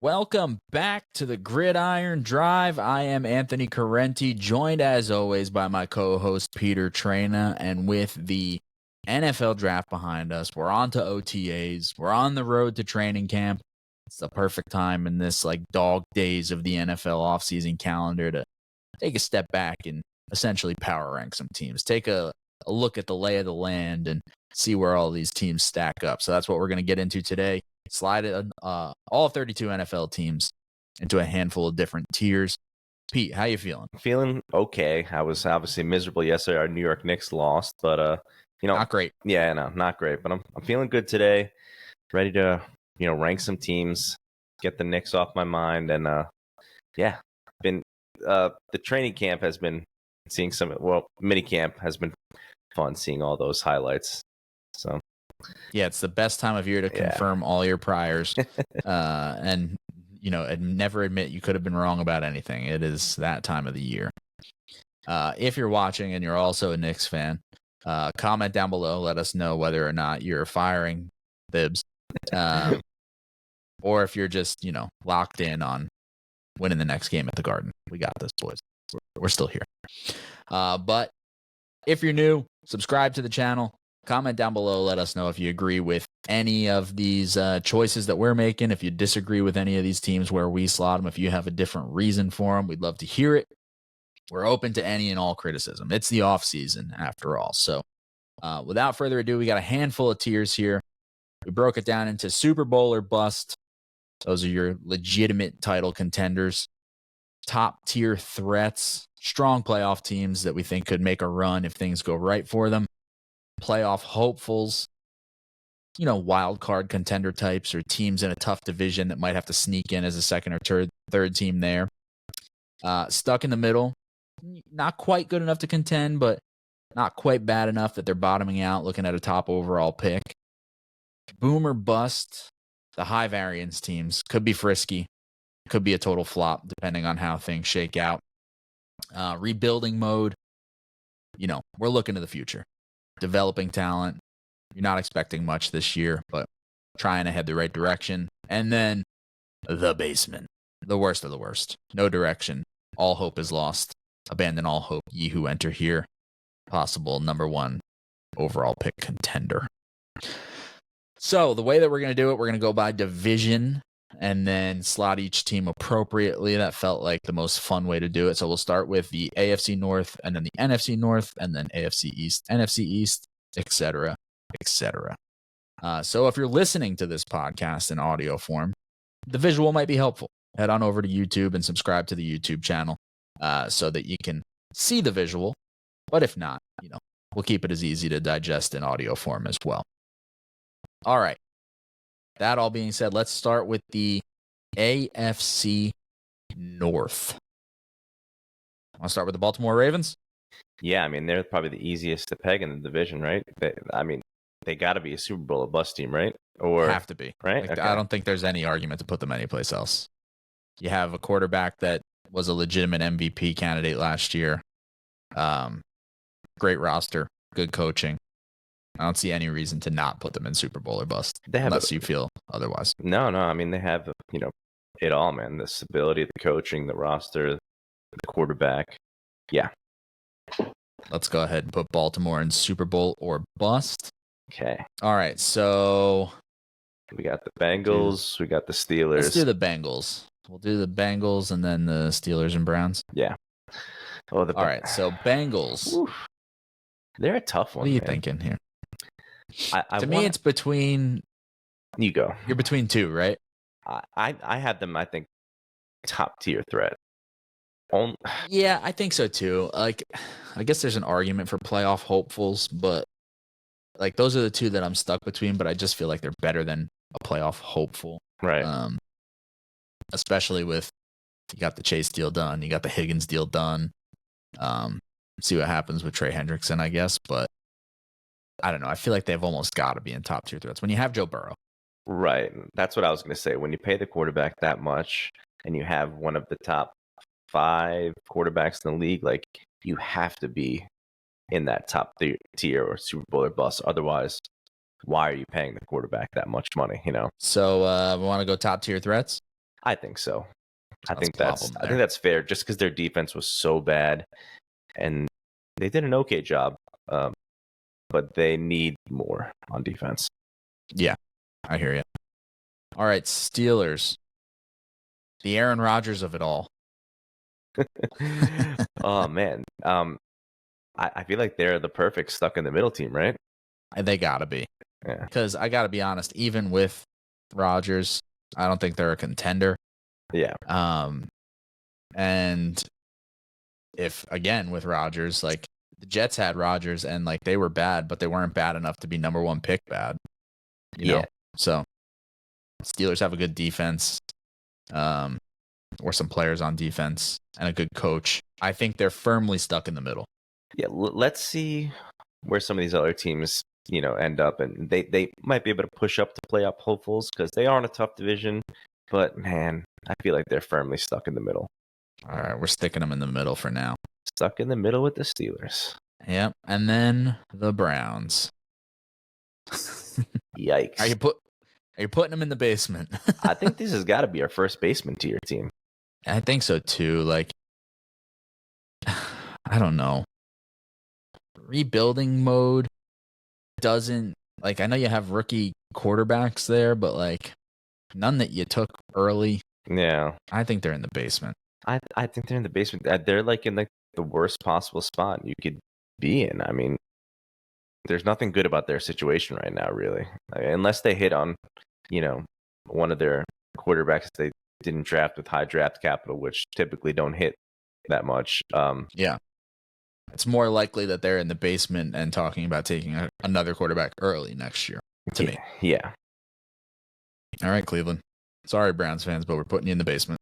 Welcome back to the Gridiron Drive. I am Anthony Correnti, joined as always by my co-host Peter Traina, and with the NFL draft behind us, we're on to OTAs. We're on the road to training camp. It's the perfect time in this dog days of the NFL offseason calendar to take a step back and essentially power rank some teams. Take a look at the lay of the land and see where all these teams stack up. So that's what we're going to get into today. Slide all 32 NFL teams into a handful of different tiers. Pete, how you feeling? Feeling okay. I was obviously miserable yesterday. Our New York Knicks lost, but not great. Yeah, no, not great. But I'm feeling good today. Ready to rank some teams, get the Knicks off my mind, and been the training camp has been seeing mini camp has been fun seeing all those highlights. So. Yeah, it's the best time of year to confirm all your priors and never admit you could have been wrong about anything. It is that time of the year. If you're watching and you're also a Knicks fan, comment down below. Let us know whether or not you're firing Thibs or if you're just, locked in on winning the next game at the Garden. We got this, boys. We're still here. But if you're new, subscribe to the channel. Comment down below. Let us know if you agree with any of these choices that we're making. If you disagree with any of these teams where we slot them, if you have a different reason for them, we'd love to hear it. We're open to any and all criticism. It's the off season after all. So without further ado, we got a handful of tiers here. We broke it down into Super Bowl or bust. Those are your legitimate title contenders. Top tier threats, strong playoff teams that we think could make a run if things go right for them. Playoff hopefuls, wild card contender types or teams in a tough division that might have to sneak in as a second or third team there. Stuck in the middle, not quite good enough to contend, but not quite bad enough that they're bottoming out, looking at a top overall pick. Boom or bust, the high variance teams could be frisky, could be a total flop depending on how things shake out. Rebuilding mode, we're looking to the future. Developing talent. You're not expecting much this year, but trying to head the right direction. And then the basement. The worst of the worst. No direction. All hope is lost. Abandon all hope, ye who enter here. Possible number 1 overall pick contender. So the way that we're going to do it, we're going to go by division and then slot each team appropriately. That felt like the most fun way to do it. So we'll start with the AFC North and then the NFC North and then AFC East, NFC East, etc., etc. So if you're listening to this podcast in audio form, the visual might be helpful. Head on over to YouTube and subscribe to the YouTube channel so that you can see the visual. But if not, we'll keep it as easy to digest in audio form as well. All right. That all being said, let's start with the AFC North. I want to start with the Baltimore Ravens. Yeah, I mean, they're probably the easiest to peg in the division, right? They got to be a Super Bowl or bust team, right? Or have to be, right? Okay. I don't think there's any argument to put them anyplace else. You have a quarterback that was a legitimate MVP candidate last year. Great roster, good coaching. I don't see any reason to not put them in Super Bowl or bust, unless you feel otherwise. No. I mean, they have, it all, man. The stability, the coaching, the roster, the quarterback. Yeah. Let's go ahead and put Baltimore in Super Bowl or bust. Okay. All right, so we got the Bengals. We got the Steelers. Let's do the Bengals. We'll do the Bengals and then the Steelers and Browns. Yeah. All right, so Bengals. Oof. They're a tough one. What are you thinking here? To me, it's between. You go. You're between two, right? I had them, I think, top tier threat. Yeah, I think so too. I guess there's an argument for playoff hopefuls, but those are the two that I'm stuck between. But I just feel like they're better than a playoff hopeful, right? Especially with you got the Chase deal done, you got the Higgins deal done. See what happens with Trey Hendrickson, I guess, but. I don't know. I feel like they've almost got to be in top tier threats when you have Joe Burrow. Right. That's what I was going to say. When you pay the quarterback that much and you have one of the top 5 quarterbacks in the league, you have to be in that top tier or Super Bowl or bust. Otherwise, why are you paying the quarterback that much money, So we want to go top tier threats? I think so. I Let's think plop them there. that's fair. Just because their defense was so bad, and they did an okay job, but they need more on defense. Yeah, I hear you. All right, Steelers. The Aaron Rodgers of it all. Oh man, I feel like they're the perfect stuck in the middle team, right? They gotta be. Yeah. Because I gotta be honest, even with Rodgers, I don't think they're a contender. Yeah. And if again with Rodgers, like the Jets had Rodgers and like they were bad, but they weren't bad enough to be number one pick bad. You know? So Steelers have a good defense, or some players on defense and a good coach. I think they're firmly stuck in the middle. Yeah. Let's see where some of these other teams, end up, and they might be able to push up to playoff hopefuls because they are in a tough division. But man, I feel like they're firmly stuck in the middle. All right, we're sticking them in the middle for now. Stuck in the middle with the Steelers. Yep, and then the Browns. Yikes! Are you putting them in the basement? I think this has got to be our first basement tier team. I think so too. Like, I don't know. Rebuilding mode doesn't like. I know you have rookie quarterbacks there, but like none that you took early. Yeah, I think they're in the basement. I think they're in the basement. They're like in like the worst possible spot you could be in. I mean, there's nothing good about their situation right now, really, unless they hit on, one of their quarterbacks they didn't draft with high draft capital, which typically don't hit that much. Yeah, it's more likely that they're in the basement and talking about taking another quarterback early next year. To me, yeah. All right, Cleveland. Sorry, Browns fans, but we're putting you in the basement.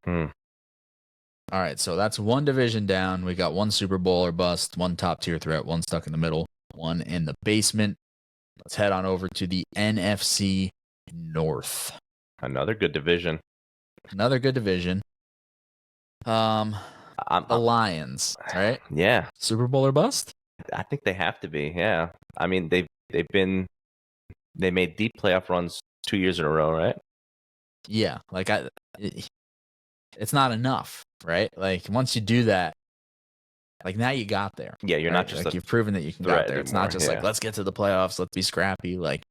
All right, so that's one division down. We got one Super Bowl or bust, one top tier threat, one stuck in the middle, one in the basement. Let's head on over to the NFC North. Another good division. The Lions, right? Yeah. Super Bowl or bust? I think they have to be. Yeah. I mean, they made deep playoff runs 2 years in a row, right? Yeah, like it's not enough, right? Like once you do that, like now you got there. Yeah, you're not just like you've proven that you can get there. It's not just like let's get to the playoffs, let's be scrappy. Like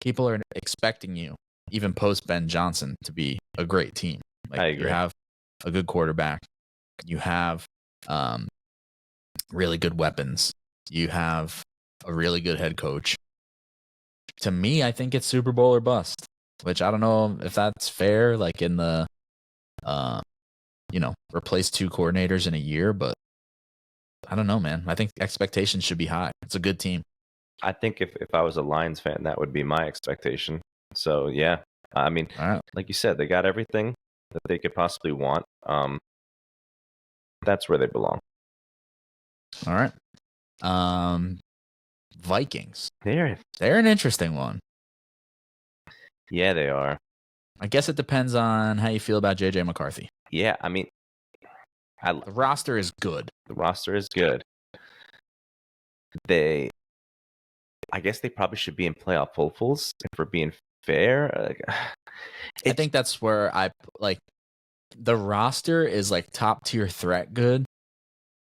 people are expecting you, even post Ben Johnson, to be a great team. Like I agree. You have a good quarterback, you have really good weapons, you have a really good head coach. To me, I think it's Super Bowl or bust, which I don't know if that's fair. Like in the replace 2 coordinators in a year, but I don't know, man. I think expectations should be high. It's a good team. I think if I was a Lions fan, that would be my expectation. So, yeah. I mean, like you said, they got everything that they could possibly want. That's where they belong. All right. Vikings. They're an interesting one. Yeah, they are. I guess it depends on how you feel about JJ McCarthy. Yeah, I mean, the roster is good. I guess they probably should be in playoff hopefuls if we're being fair. I think that's where I like the roster is like top tier threat good.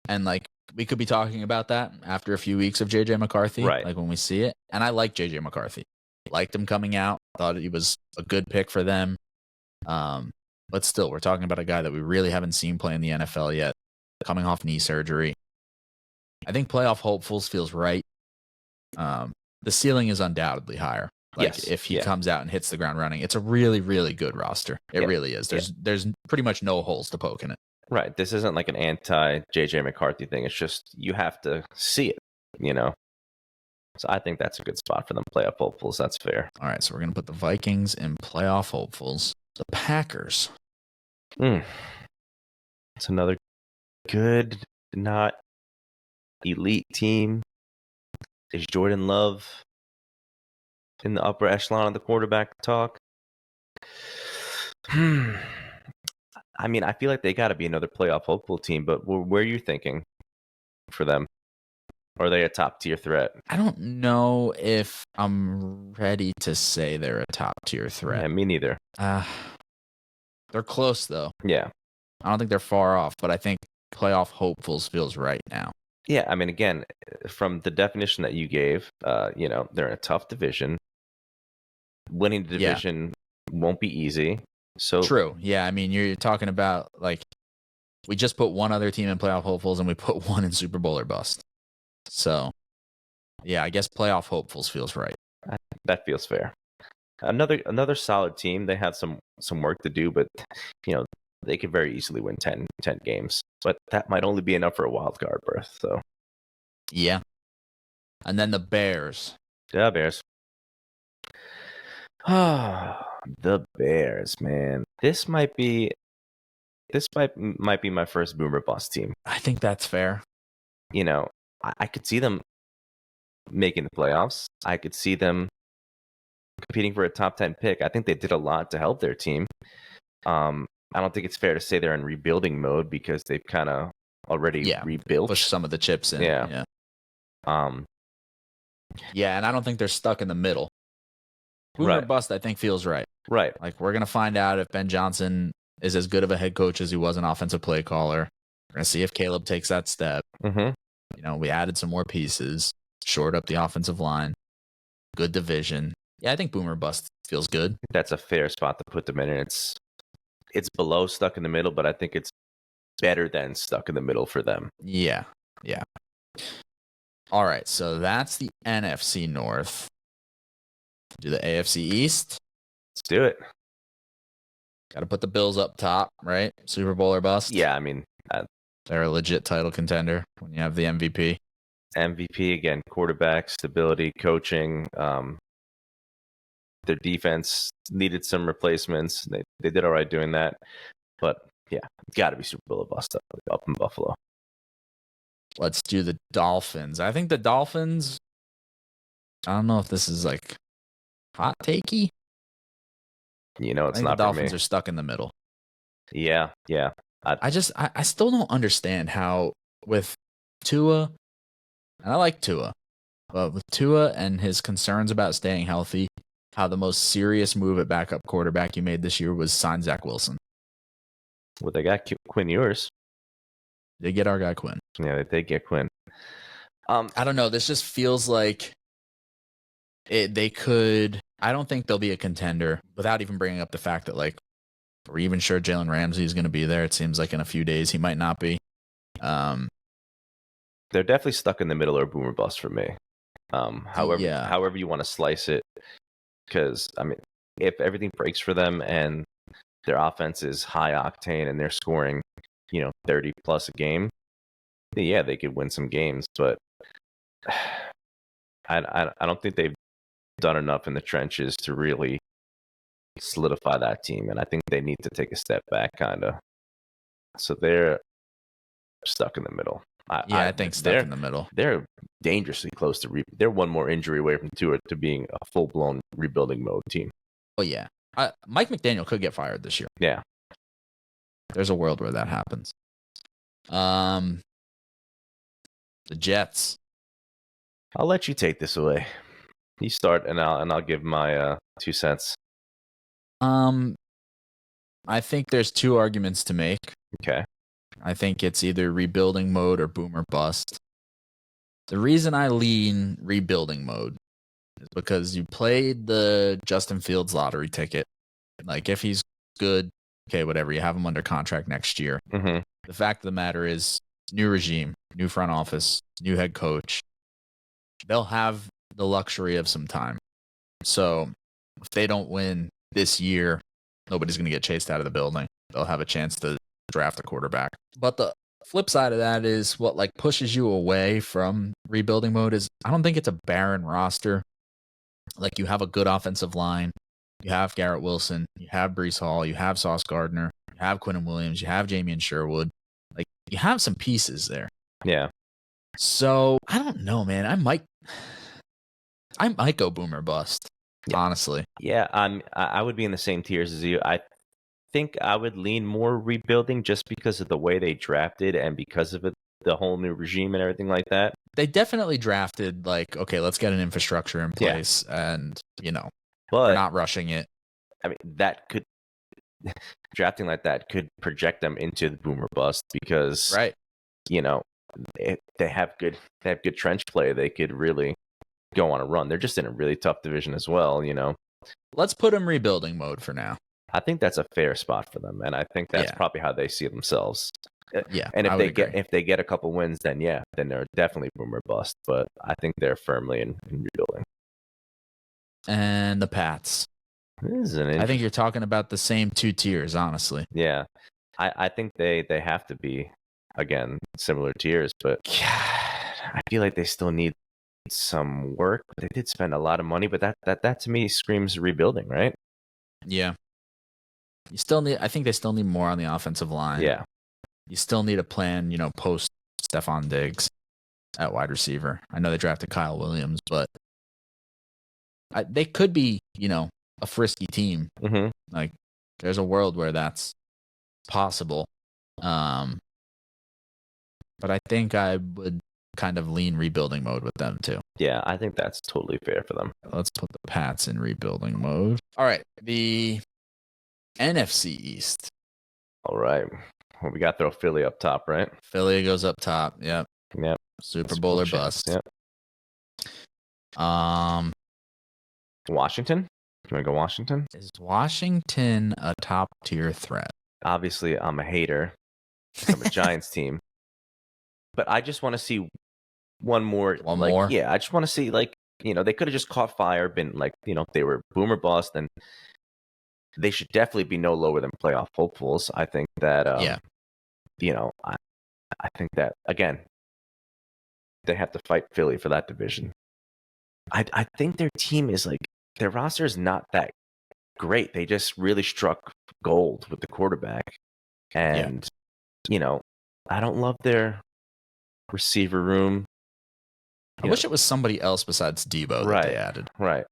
And like we could be talking about that after a few weeks of JJ McCarthy, right? Like when we see it. And I like JJ McCarthy. Liked him coming out. Thought he was a good pick for them. But still, we're talking about a guy that we really haven't seen play in the NFL yet, coming off knee surgery. I think playoff hopefuls feels right. The ceiling is undoubtedly higher. Like if he comes out and hits the ground running, it's a really, really good roster. It really is. There's pretty much no holes to poke in it. Right. This isn't like an anti-JJ McCarthy thing. It's just you have to see it, So I think that's a good spot for them playoff hopefuls. That's fair. All right, so we're going to put the Vikings in playoff hopefuls. The Packers. It's another good, not elite team. Is Jordan Love in the upper echelon of the quarterback talk? I mean, I feel like they got to be another playoff hopeful team, but where are you thinking for them? Or are they a top tier threat? I don't know if I'm ready to say they're a top tier threat. Yeah, me neither. They're close, though. Yeah. I don't think they're far off, but I think playoff hopefuls feels right now. Yeah, I mean, again, from the definition that you gave, they're in a tough division. Winning the division won't be easy. So true. Yeah, I mean, you're talking about like we just put one other team in playoff hopefuls and we put one in Super Bowl or bust. So, yeah, I guess playoff hopefuls feels right. That feels fair. Another solid team. They have some work to do, but they could very easily win 10 games. But that might only be enough for a wild card berth. So yeah. And then the Bears. Yeah, Bears. The Bears, man. This might be my first boomer bust team. I think that's fair. I could see them making the playoffs. I could see them competing for a top 10 pick. I think they did a lot to help their team. I don't think it's fair to say they're in rebuilding mode because they've kind of already rebuilt. Push some of the chips in. Yeah. Yeah, and I don't think they're stuck in the middle. Boomer bust, I think, feels right. Right. Like, we're going to find out if Ben Johnson is as good of a head coach as he was an offensive play caller. We're going to see if Caleb takes that step. Mm-hmm. We added some more pieces, shored up the offensive line, good division. Yeah, I think boomer bust feels good. That's a fair spot to put them in. It's below stuck in the middle, but I think it's better than stuck in the middle for them. Yeah. All right, so that's the NFC North. Do the AFC East. Let's do it. Got to put the Bills up top, right? Super Bowl or bust. Yeah, I mean, they're a legit title contender when you have the MVP. MVP again, quarterback, stability, coaching. Their defense needed some replacements. They did all right doing that. But yeah, got to be Super Bowl or bust up in Buffalo. Let's do the Dolphins. I think the Dolphins, I don't know if this is like hot takey. It's not the Dolphins for me. Are stuck in the middle. Yeah. I still don't understand how with Tua, and I like Tua, but with Tua and his concerns about staying healthy, how the most serious move at backup quarterback you made this year was sign Zach Wilson. Well, they got Quinn Ewers. They get our guy Quinn. Yeah, they get Quinn. I don't know. This just feels like they could. I don't think they'll be a contender without even bringing up the fact that, like, we're even sure Jalen Ramsey is going to be there. It seems like in a few days he might not be. They're definitely stuck in the middle or boomer bust for me. However you want to slice it. Because, I mean, if everything breaks for them and their offense is high octane and they're scoring, 30 plus a game, yeah, they could win some games. But I don't think they've done enough in the trenches to really solidify that team. And I think they need to take a step back, kind of. So they're stuck in the middle. I think stuck in the middle. They're dangerously close to they're one more injury away from Tua to being a full-blown rebuilding mode team. Oh, yeah. Mike McDaniel could get fired this year. Yeah. There's a world where that happens. The Jets. I'll let you take this away. You start, and I'll give my 2 cents. I think there's two arguments to make. Okay. I think it's either rebuilding mode or boomer bust. The reason I lean rebuilding mode is because you played the Justin Fields lottery ticket. Like, if he's good, okay, whatever. You have him under contract next year. Mm-hmm. The fact of the matter is, new regime, new front office, new head coach. They'll have the luxury of some time. So if they don't win this year, nobody's going to get chased out of the building. They'll have a chance to draft a quarterback. But the flip side of that is what pushes you away from rebuilding mode is I don't think it's a barren roster. Like, you have a good offensive line. You have Garrett Wilson. You have Breece Hall. You have Sauce Gardner. You have Quinnen Williams. You have Jamie and Sherwood. Like, you have some pieces there. Yeah. So I don't know, man. I might go boomer bust. Yeah. Honestly. Yeah, I would be in the same tiers as you. I think I would lean more rebuilding just because of the way they drafted and because of the whole new regime and everything like that. They definitely drafted okay, let's get an infrastructure in place, and but we're not rushing it. I mean, that drafting like that could project them into the boomer bust because Right. They have good trench play. They could really go on a run. They're just in a really tough division as well. Let's put them rebuilding mode for now. I think that's a fair spot for them, and I think that's probably how they see themselves. Yeah, and if they get a couple wins, then they're definitely boomer bust. But I think they're firmly in rebuilding. And the Pats. I think you're talking about the same two tiers, honestly. Yeah, I think they have to be again similar tiers, but I feel like they still need some work. They did spend a lot of money, but that to me screams rebuilding, right? Yeah. I think they still need more on the offensive line. Yeah. You still need a plan, post Stephon Diggs at wide receiver. I know they drafted Kyle Williams, but they could be, a frisky team. Mm-hmm. Like, there's a world where that's possible. But I think I would kind of lean rebuilding mode with them too. Yeah, I think that's totally fair for them. Let's put the Pats in rebuilding mode. All right, the NFC East. All right. Well, we got to throw Philly up top, right? Philly goes up top. Yep. Super Bowl or bust. Yep. Washington? You want to go Washington? Is Washington a top tier threat? Obviously, I'm a hater from a Giants team, but I just want to see one more. Yeah, I just want to see they could have just caught fire, been if they were boomer bust, then they should definitely be no lower than playoff hopefuls. I think that I think that again they have to fight Philly for that division. I think their team is their roster is not that great. They just really struck gold with the quarterback, and I don't love their receiver room. I wish it was somebody else besides Debo that they added. Right.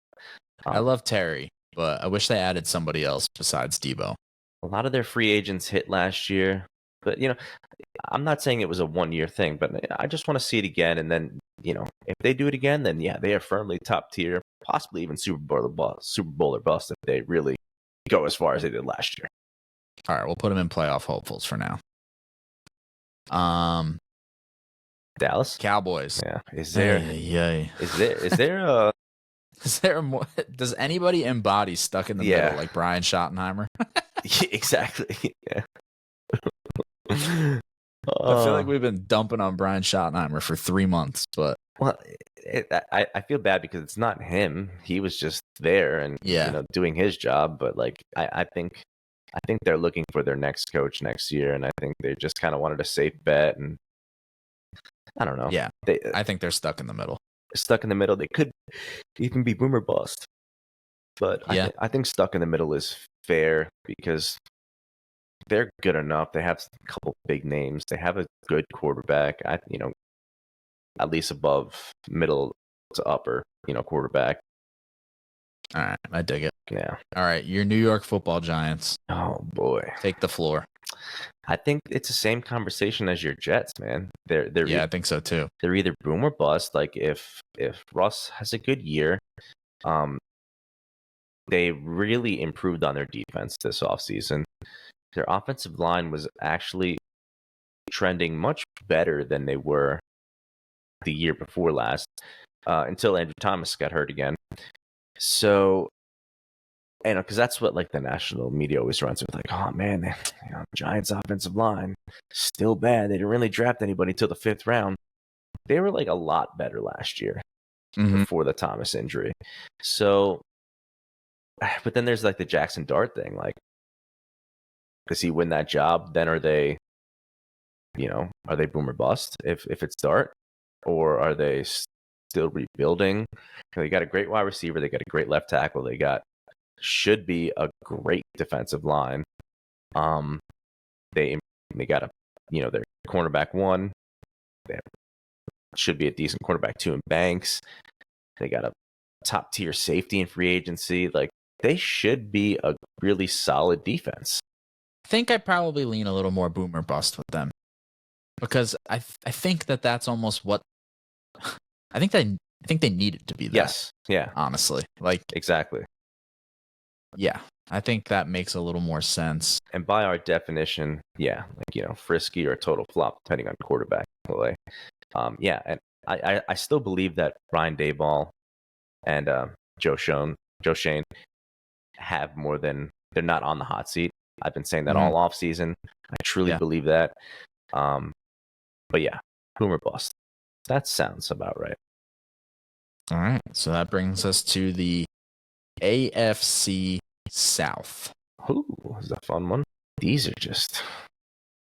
I love Terry, but I wish they added somebody else besides Debo. A lot of their free agents hit last year, but I'm not saying it was a 1-year thing, but I just want to see it again. And then, if they do it again, then they are firmly top tier, possibly even Super Bowl or bust if they really go as far as they did last year. All right, we'll put them in playoff hopefuls for now. Dallas Cowboys. Yeah. Is there more? Does anybody embody stuck in the middle like Brian Schottenheimer? Exactly. Yeah. I feel like we've been dumping on Brian Schottenheimer for 3 months, but I feel bad because it's not him. He was just there and doing his job. But I think they're looking for their next coach next year, and I think they just kind of wanted a safe bet. And I don't know. Yeah, I think they're stuck in the middle. Stuck in the middle. They could even be boomer bust, but I think stuck in the middle is fair because they're good enough. They have a couple big names. They have a good quarterback. At least above middle to upper, quarterback. All right, I dig it. Yeah. All right, your New York Football Giants. Oh boy, take the floor. I think it's the same conversation as your Jets, man. I think so too. They're either boom or bust. If Russ has a good year, they really improved on their defense this offseason. Their offensive line was actually trending much better than they were the year before last, until Andrew Thomas got hurt again. So, because that's what the national media always runs with, oh man, the Giants offensive line still bad. They didn't really draft anybody till the 5th round. They were a lot better last year before the Thomas injury. So, but then there's the Jackson Dart thing. Does he win that job? Then are they boom or bust if it's Dart, or are they still rebuilding? They got a great wide receiver. They got a great left tackle. They should be a great defensive line. They got their cornerback 1. They should be a decent cornerback 2 in Banks. They got a top tier safety in free agency. They should be a really solid defense. I think I probably lean a little more boom or bust with them because I think that's almost what I think they need it to be. That, yes. Yeah. Honestly, exactly. Yeah. I think that makes a little more sense. And by our definition, yeah, like, frisky or total flop, depending on quarterback play. Yeah, and I still believe that Ryan Daboll and Joe Shane have more than they're not on the hot seat. I've been saying that all off season. I truly believe that. But yeah, boom or bust. That sounds about right. All right, so that brings us to the AFC South. Ooh, this is a fun one. These are just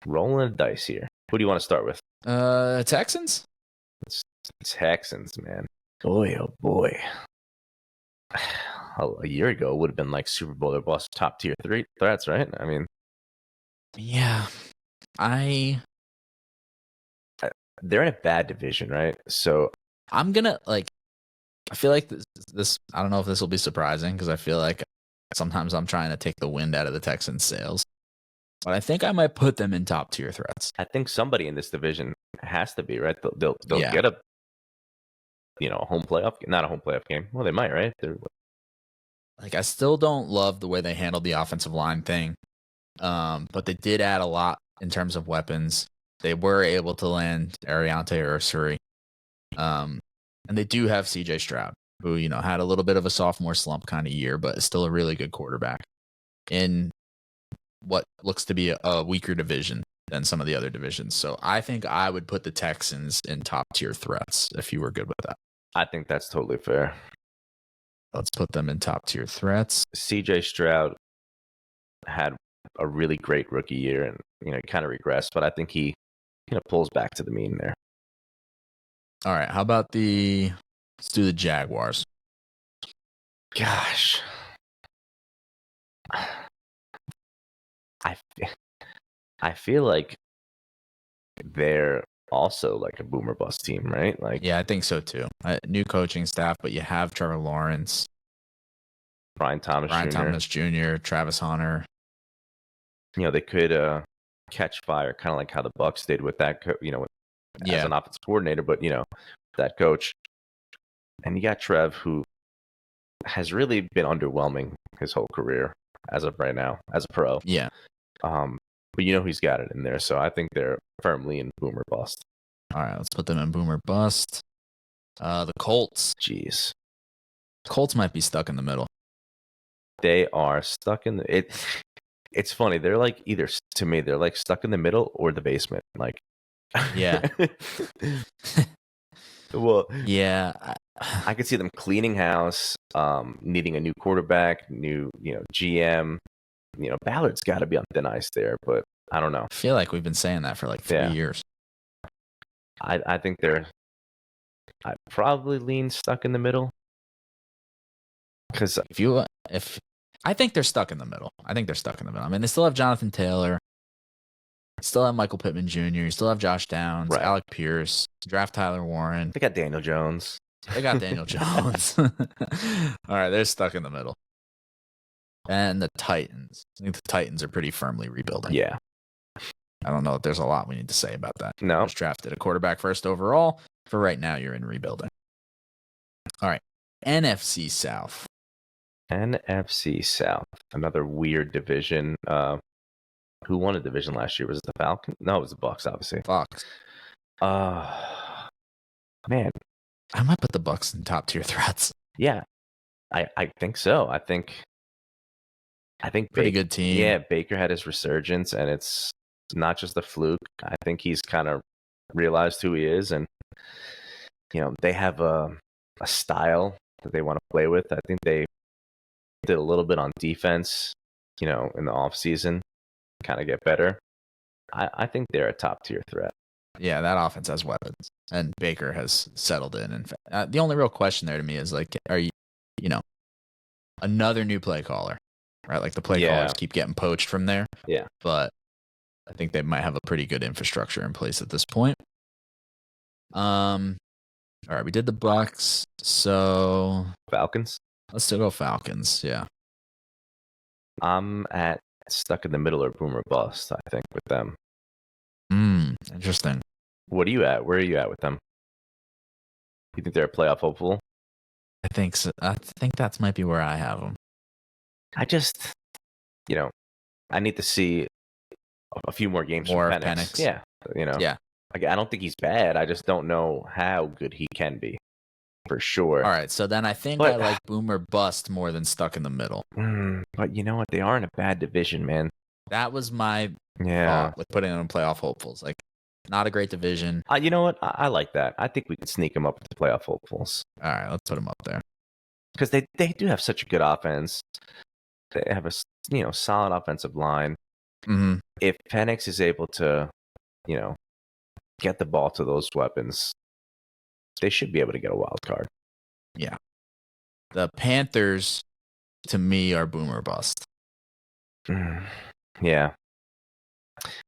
rolling the dice here. Who do you want to start with? Texans? It's Texans, man. Boy, oh boy. A year ago, it would have been like Super Bowl or bust, top tier 3 threats, right? I mean, yeah, they're in a bad division, right? So I'm gonna I feel like this. I don't know if this will be surprising because I feel like sometimes I'm trying to take the wind out of the Texans' sails, but I think I might put them in top tier threats. I think somebody in this division has to be, right? They'll get a home playoff, not a home playoff game. Well, they might, right? I still don't love the way they handled the offensive line thing, but they did add a lot in terms of weapons. They were able to land Ariante Ursary, and they do have C.J. Stroud, who had a little bit of a sophomore slump kind of year, but is still a really good quarterback in what looks to be a weaker division than some of the other divisions. So I think I would put the Texans in top tier threats if you were good with that. I think that's totally fair. Let's put them in top tier threats. C.J. Stroud had a really great rookie year and, he kind of regressed, but I think he pulls back to the mean there. All right. How about let's do the Jaguars. Gosh. I feel like they're also like a boomer bust team, right? Yeah, I think so too. New coaching staff, but you have Trevor Lawrence, Brian Thomas Jr., Travis Hunter. They could catch fire, kind of like how the Bucs did with that, as an offensive coordinator, but that coach. And you got Trev, who has really been underwhelming his whole career as of right now, as a pro. Yeah. But he's got it in there, so I think they're firmly in boomer bust. All right, let's put them in boomer bust. The Colts. Jeez. Colts might be stuck in the middle. They are stuck in the It's funny. They're like either, to me, they're like stuck in the middle or the basement. Yeah. Well, yeah. I could see them cleaning house, needing a new quarterback, new, GM. Ballard's got to be on thin ice there, but I don't know. I feel like we've been saying that for 3 years. I think I probably lean stuck in the middle. Because I think they're stuck in the middle. I mean, they still have Jonathan Taylor. Still have Michael Pittman Jr. You still have Josh Downs, right. Alec Pierce, draft Tyler Warren. They got Daniel Jones. All right, they're stuck in the middle. And the Titans. I think the Titans are pretty firmly rebuilding. Yeah. I don't know if there's a lot we need to say about that. No. Just drafted a quarterback first overall. For right now, you're in rebuilding. All right. NFC South. Another weird division. Who won a division last year? Was it the Falcons? No, it was the Bucs, obviously. Bucs. Man. I might put the Bucs in top tier threats. Yeah. I think so. I think pretty good team. Yeah, Baker had his resurgence, and it's not just a fluke. I think he's kind of realized who he is, and they have a style that they want to play with. I think they did a little bit on defense, in the off season, kind of get better. I think they're a top tier threat. Yeah, that offense has weapons, and Baker has settled in. And the only real question there to me is are you, another new play caller? Right, the play callers keep getting poached from there. Yeah. But I think they might have a pretty good infrastructure in place at this point. All right, we did the Bucs, so Falcons. Let's still go Falcons, yeah. I'm at stuck in the middle or boomer bust, I think, with them. Interesting. What are you at? Where are you at with them? You think they're a playoff hopeful? I think so. I think that might be where I have them. I need to see a few more games More from Penix. Penix. Yeah, Yeah. I don't think he's bad. I just don't know how good he can be, for sure. All right, so then I think I like boomer bust more than stuck in the middle. But you know what? They are in a bad division, man. That was my thought with putting them in playoff hopefuls. Like, not a great division. You know what? I like that. I think we could sneak them up into playoff hopefuls. All right, let's put them up there. Because they do have such a good offense. They have a solid offensive line. Mm-hmm. If Penix is able to, get the ball to those weapons, they should be able to get a wild card. Yeah. The Panthers, to me, are boomer bust. Yeah.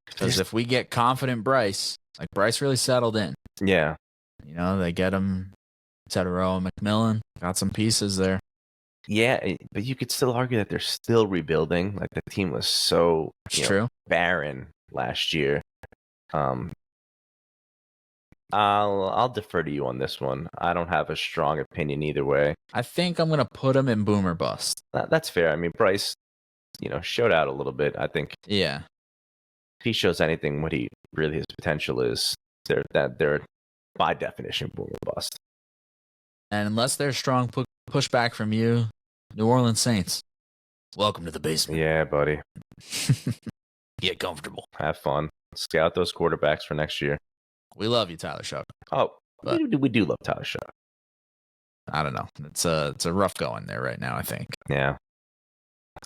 Because if we get confident Bryce, like Bryce really settled in. Yeah. They get him, Tedero, McMillan, got some pieces there. Yeah, but you could still argue that they're still rebuilding. Like, the team was so barren last year. I'll defer to you on this one. I don't have a strong opinion either way. I think I'm gonna put him in boomer bust. That's fair. I mean, Bryce, showed out a little bit. I think. Yeah. If he shows anything, what he really his potential is, they're by definition boomer bust. And unless there's strong pushback from you, New Orleans Saints, welcome to the basement. Yeah, buddy. Get comfortable. Have fun. Scout those quarterbacks for next year. We love you, Tyler Shuck. Oh, but we do love Tyler Shuck. I don't know. It's a rough going there right now, I think. Yeah.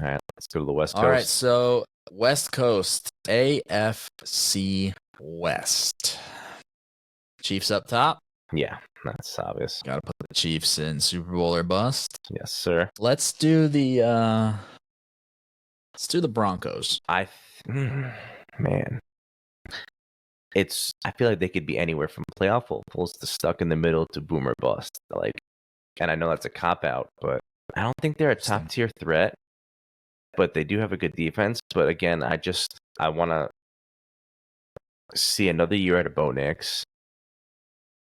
All right, let's go to the West Coast. All right, so West Coast, AFC West. Chiefs up top. Yeah, that's obvious. Got to put the Chiefs in Super Bowl or bust. Yes, sir. Let's do the Broncos. Man. I feel like they could be anywhere from playoff hopefuls to stuck in the middle to boomer bust. And I know that's a cop out, but I don't think they're a top tier threat. But they do have a good defense. But again, I want to see another year out of Bo Nix.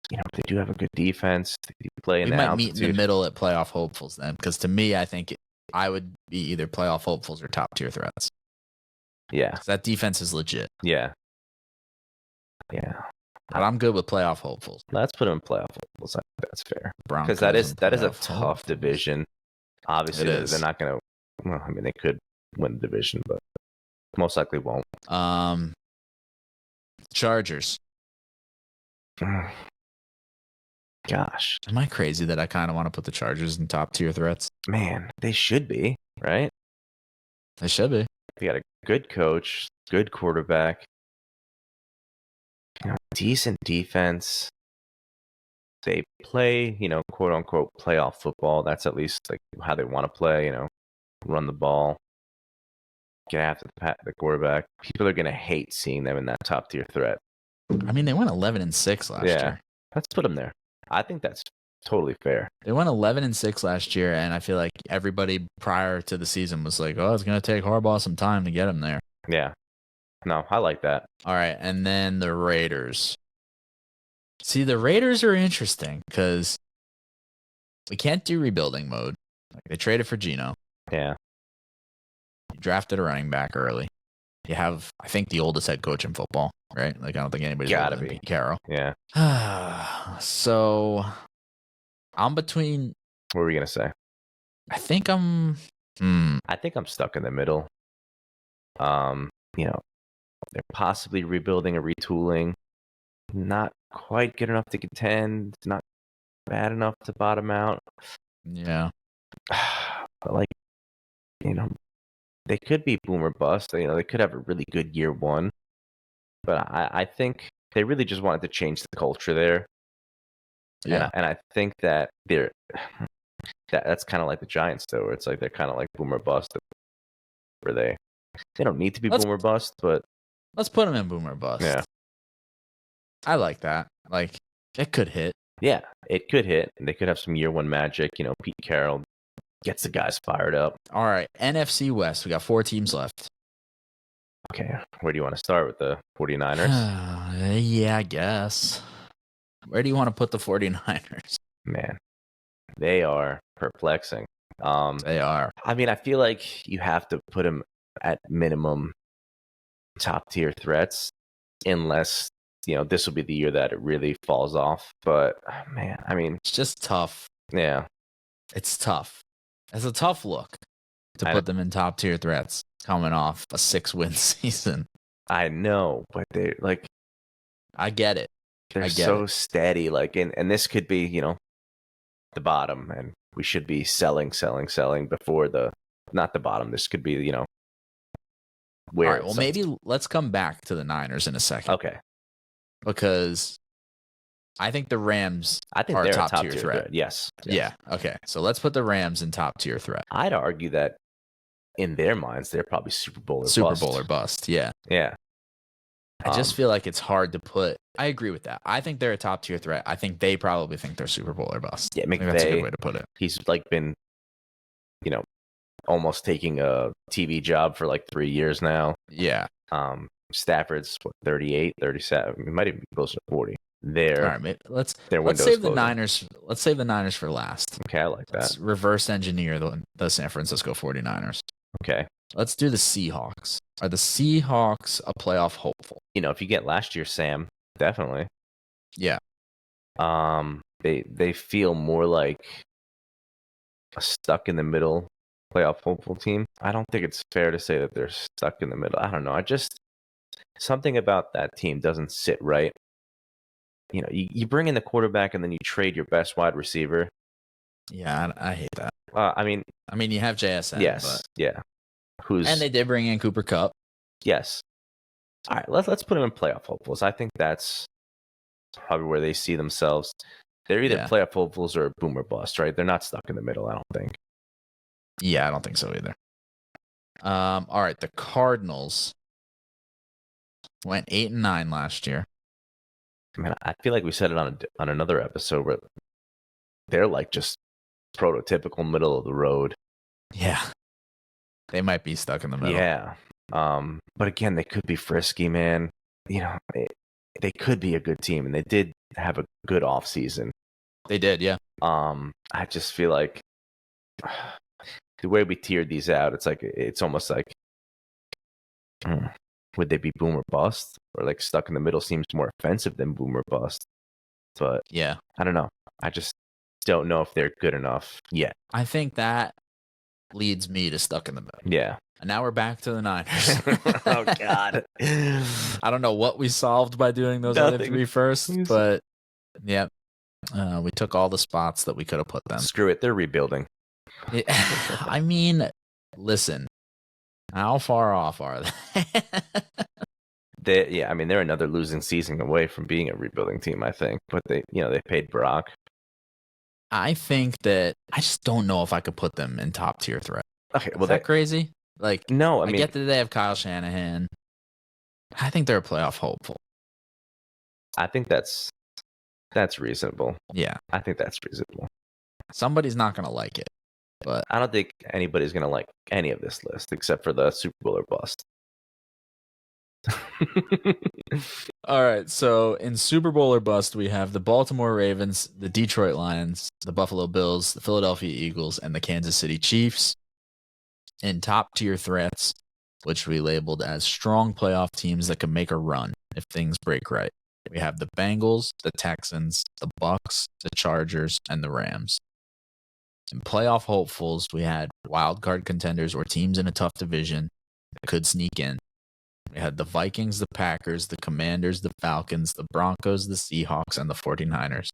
They do have a good defense. They play in we the might altitude. meet in the middle at playoff hopefuls then, because to me, I think I would be either playoff hopefuls or top tier threats. Yeah, that defense is legit. Yeah. But I'm good with playoff hopefuls. Let's put them in playoff hopefuls. I think that's fair. Because that is a tough division. Obviously, they're not going to. Well, I mean, they could win the division, but most likely won't. Chargers. Gosh, am I crazy that I kind of want to put the Chargers in top tier threats? Man, they should be, right? They should be. They got a good coach, good quarterback, decent defense. They play, quote unquote, playoff football. That's at least like how they want to play. Run the ball, get after the quarterback. People are gonna hate seeing them in that top tier threat. I mean, they went 11-6 last year. Let's put them there. I think that's totally fair. They went 11-6 last year, and I feel like everybody prior to the season was like, "Oh, it's gonna take Harbaugh some time to get him there." Yeah. No, I like that. All right, and then the Raiders. See, the Raiders are interesting because we can't do rebuilding mode. Like, they traded for Geno. Yeah. You drafted a running back early. You have, I think, the oldest head coach in football, right? Like, I don't think anybody's older than Pete Carroll. Yeah. So, I'm between. What were we gonna say? I think I'm. I think I'm stuck in the middle. They're possibly rebuilding or retooling. Not quite good enough to contend. Not bad enough to bottom out. Yeah. But they could be boomer bust. They could have a really good year one. But I think they really just wanted to change the culture there. Yeah. And I think that that's kind of like the Giants, though, where it's like they're kind of like boomer bust. Where they don't need to be boomer bust, but let's put them in boomer bust. Yeah. I like that. Like, it could hit. Yeah, it could hit. And they could have some year one magic. Pete Carroll gets the guys fired up. All right, NFC West. We got 4 teams left. Okay, where do you want to start with the 49ers? Yeah, I guess. Where do you want to put the 49ers? Man, they are perplexing. They are. I mean, I feel like you have to put them at minimum top tier threats, unless this will be the year that it really falls off. But man, I mean, It's just tough. Yeah, it's tough. It's a tough look to put them in top tier threats coming off a 6-win season. I know, but they're like, I get it. They're so steady. Like, and this could be, the bottom, and we should be selling before not the bottom. This could be, where. All right. Well, maybe let's come back to the Niners in a second. Okay. Because I think the Rams are a top tier threat. Yes. Yeah. Okay. So let's put the Rams in top tier threat. I'd argue that in their minds, they're probably Super Bowl or bust. Yeah. Yeah. I just feel like it's hard to put. I agree with that. I think they're a top tier threat. I think they probably think they're Super Bowl or bust. Yeah, McVay, that's a good way to put it. He's like been, almost taking a TV job for like 3 years now. Yeah. Stafford's 38, 37. It might even be closer to 40. All right, let's save the Niners. Let's save the Niners for last. Okay, I like that. Let's reverse engineer the San Francisco 49ers. Okay. Let's do the Seahawks. Are the Seahawks a playoff hopeful? If you get last year, Sam, definitely. Yeah. They feel more like a stuck in the middle playoff hopeful team. I don't think it's fair to say that they're stuck in the middle. I don't know. Something about that team doesn't sit right. You bring in the quarterback and then you trade your best wide receiver. Yeah, I hate that. I mean, you have JSN. Yes. Yeah. And they did bring in Cooper Kupp. Yes. All right, let's put them in playoff hopefuls. I think that's probably where they see themselves. They're either playoff hopefuls or boom or bust, right? They're not stuck in the middle, I don't think. Yeah, I don't think so either. All right, the Cardinals went 8-9 last year. Man, I feel like we said it on another episode where they're like just prototypical middle of the road. Yeah. They might be stuck in the middle. Yeah. But again, they could be frisky, man. They could be a good team, and they did have a good offseason. They did, yeah. I just feel like the way we tiered these out, it's almost like would they be boom or bust? Or like stuck in the middle seems more offensive than boom or bust. But yeah, I don't know. I just don't know if they're good enough yet. I think that leads me to stuck in the middle. Yeah. And now we're back to the Niners. Oh, God. I don't know what we solved by doing those other three first, but yeah, we took all the spots that we could have put them. Screw it. They're rebuilding. I mean, listen, how far off are they? They're another losing season away from being a rebuilding team, I think. But they paid Brock. I think that I just don't know if I could put them in top tier threat. Okay, well, is that crazy? Like, no, I get that they have Kyle Shanahan. I think they're a playoff hopeful. I think that's reasonable. Yeah, I think that's reasonable. Somebody's not gonna like it, but I don't think anybody's gonna like any of this list except for the Super Bowl or bust. All right, so in Super Bowl or bust, we have the Baltimore Ravens, the Detroit Lions, the Buffalo Bills, the Philadelphia Eagles, and the Kansas City Chiefs. In top tier threats, which we labeled as strong playoff teams that can make a run if things break right, we have the Bengals, the Texans, the Bucks, the Chargers, and the Rams. In playoff hopefuls, we had wild card contenders or teams in a tough division that could sneak in. We had the Vikings, the Packers, the Commanders, the Falcons, the Broncos, the Seahawks, and the 49ers.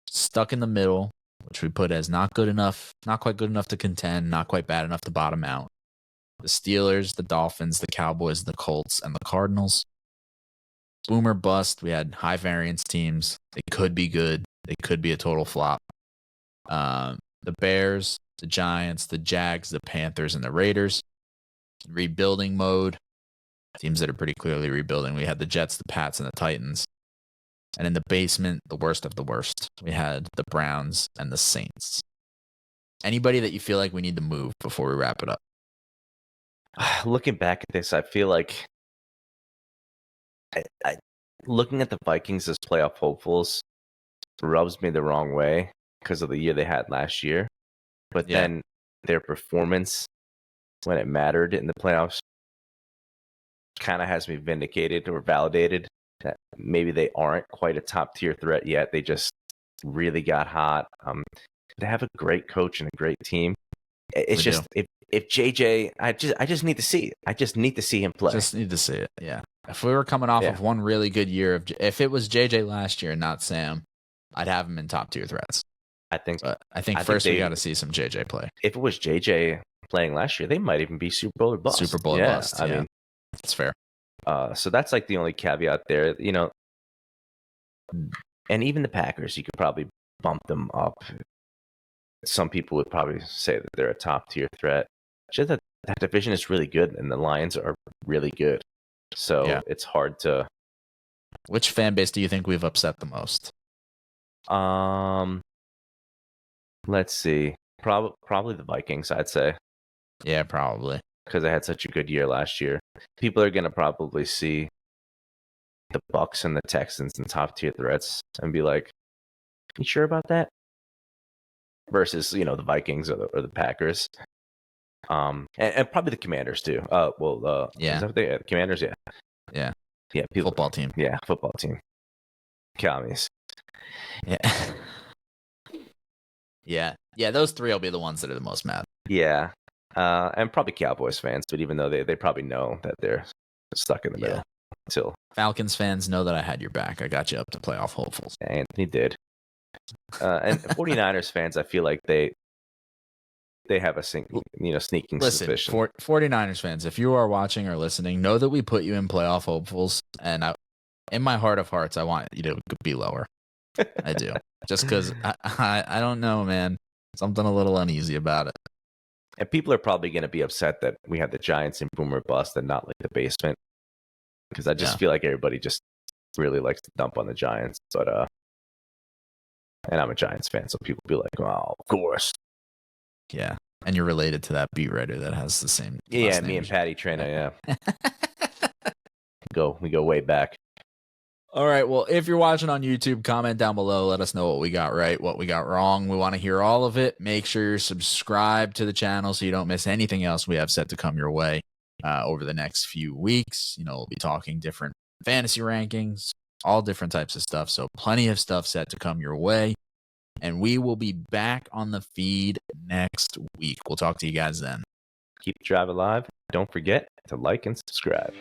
Stuck in the middle, which we put as not good enough, not quite good enough to contend, not quite bad enough to bottom out. The Steelers, the Dolphins, the Cowboys, the Colts, and the Cardinals. Boomer bust, we had high variance teams. They could be good. They could be a total flop. The Bears, the Giants, the Jags, the Panthers, and the Raiders. Rebuilding mode. Teams that are pretty clearly rebuilding. We had the Jets, the Pats, and the Titans. And in the basement, the worst of the worst, we had the Browns and the Saints. Anybody that you feel like we need to move before we wrap it up? Looking back at this, I feel like looking at the Vikings as playoff hopefuls rubs me the wrong way because of the year they had last year. But then their performance when it mattered in the playoffs kind of has me vindicated or validated that maybe they aren't quite a top tier threat yet. They just really got hot. They have a great coach and a great team. It's just if JJ, I just need to see it. I just need to see him play. Just need to see it. Yeah. If we were coming off of one really good year if it was JJ last year and not Sam, I'd have him in top tier threats. I think first we got to see some JJ play. If it was JJ playing last year, they might even be Super Bowl or bust. Super Bowl or bust. I mean, that's fair. So that's like the only caveat there, you know. And even the Packers, you could probably bump them up. Some people would probably say that they're a top tier threat. Just that division is really good, and the Lions are really good. So it's hard to. Which fan base do you think we've upset the most? Let's see. Probably the Vikings, I'd say. Yeah, probably. Because they had such a good year last year. People are going to probably see the Bucs and the Texans and top tier threats and be like, you sure about that? Versus, you know, the Vikings or the Packers. And probably the Commanders too. The Commanders, yeah. Football team. Yeah, football team. Commies. Yeah. Yeah, those three will be the ones that are the most mad. Yeah. And probably Cowboys fans, but even though they probably know that they're stuck in the middle. Until Falcons fans know that I had your back. I got you up to playoff hopefuls. Anthony did. And 49ers fans, I feel like they have a sneaking suspicion. 49ers fans, if you are watching or listening, know that we put you in playoff hopefuls, and in my heart of hearts, I want you to be lower. I do. Just because I don't know, man. Something a little uneasy about it. And people are probably going to be upset that we had the Giants in Boomer Bust and not like the basement. Because I just feel like everybody just really likes to dump on the Giants. But and I'm a Giants fan, so people be like, oh, of course. Yeah. And you're related to that beat writer that has the same. Yeah, me and Patty Trainer, yeah. We go way back. All right. Well, if you're watching on YouTube, comment down below. Let us know what we got right, what we got wrong. We want to hear all of it. Make sure you're subscribed to the channel so you don't miss anything else we have set to come your way over the next few weeks. You know, we'll be talking different fantasy rankings, all different types of stuff. So plenty of stuff set to come your way. And we will be back on the feed next week. We'll talk to you guys then. Keep the drive alive. Don't forget to like and subscribe.